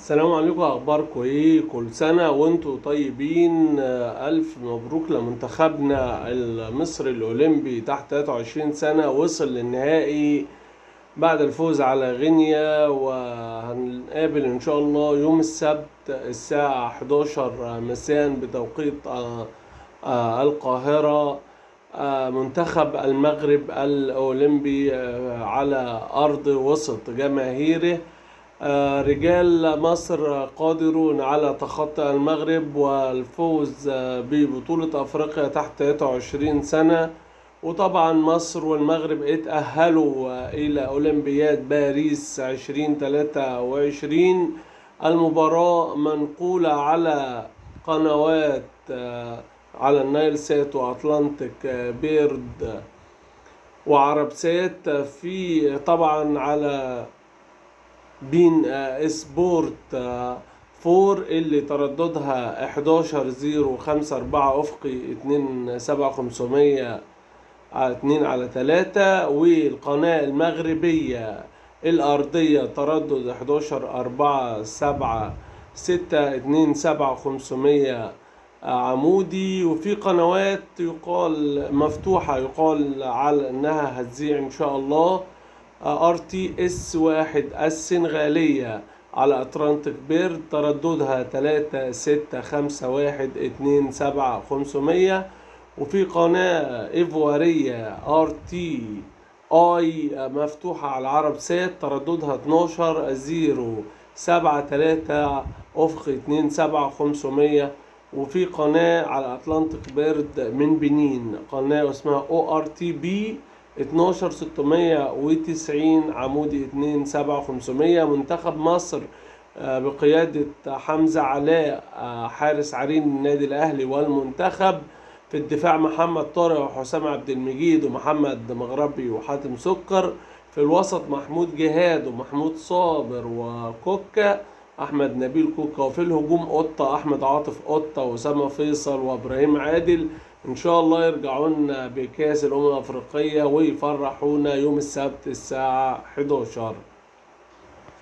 السلام عليكم، اخباركم ايه؟ كل سنة وانتم طيبين. الف مبروك لمنتخبنا المصري الاولمبي تحت 23 سنة، وصل للنهائي بعد الفوز على غينيا. وهنقابل ان شاء الله يوم السبت الساعة 11 مساء بتوقيت القاهرة، منتخب المغرب الأولمبي على أرض وسط جماهيره. رجال مصر قادرون على تخطي المغرب والفوز ببطولة أفريقيا تحت 23 سنة. وطبعا مصر والمغرب اتأهلوا إلى أولمبياد باريس 2023. المباراة منقولة على قنوات على النايل سات وأتلانتيك بيرد وعرب سات، في طبعا على بين سبورت 4 اللي ترددها 11,054 أفقي 2,7500 2/3. والقناة المغربية الأرضية تردد 11,476 2,7500 عمودي. وفي قنوات يقال مفتوحة، يقال على انها هتذيع ان شاء الله RTS 1 السنغالية على أتلانتيك بيرد ترددها 3,651 2,7500. وفي قناة إيفوارية RTI مفتوحة على العرب سات ترددها 12,073 أفق 2,7500. وفي قناة على أتلانتيك بيرد من بنين، قناة اسمها ORTB 12,690 عمودي 2,7500. منتخب مصر بقيادة حمزة علاء حارس عرين النادي الأهلي والمنتخب. في الدفاع محمد طارق وحسام عبد المجيد ومحمد مغربي وحاتم سكر. في الوسط محمود جهاد ومحمود صابر وكوكا أحمد نبيل كوكا. وفي الهجوم قطة أحمد عاطف قطة وأسامة فيصل وإبراهيم عادل. إن شاء الله يرجعونا بكأس الأمم الأفريقية ويفرحونا يوم السبت الساعة 11.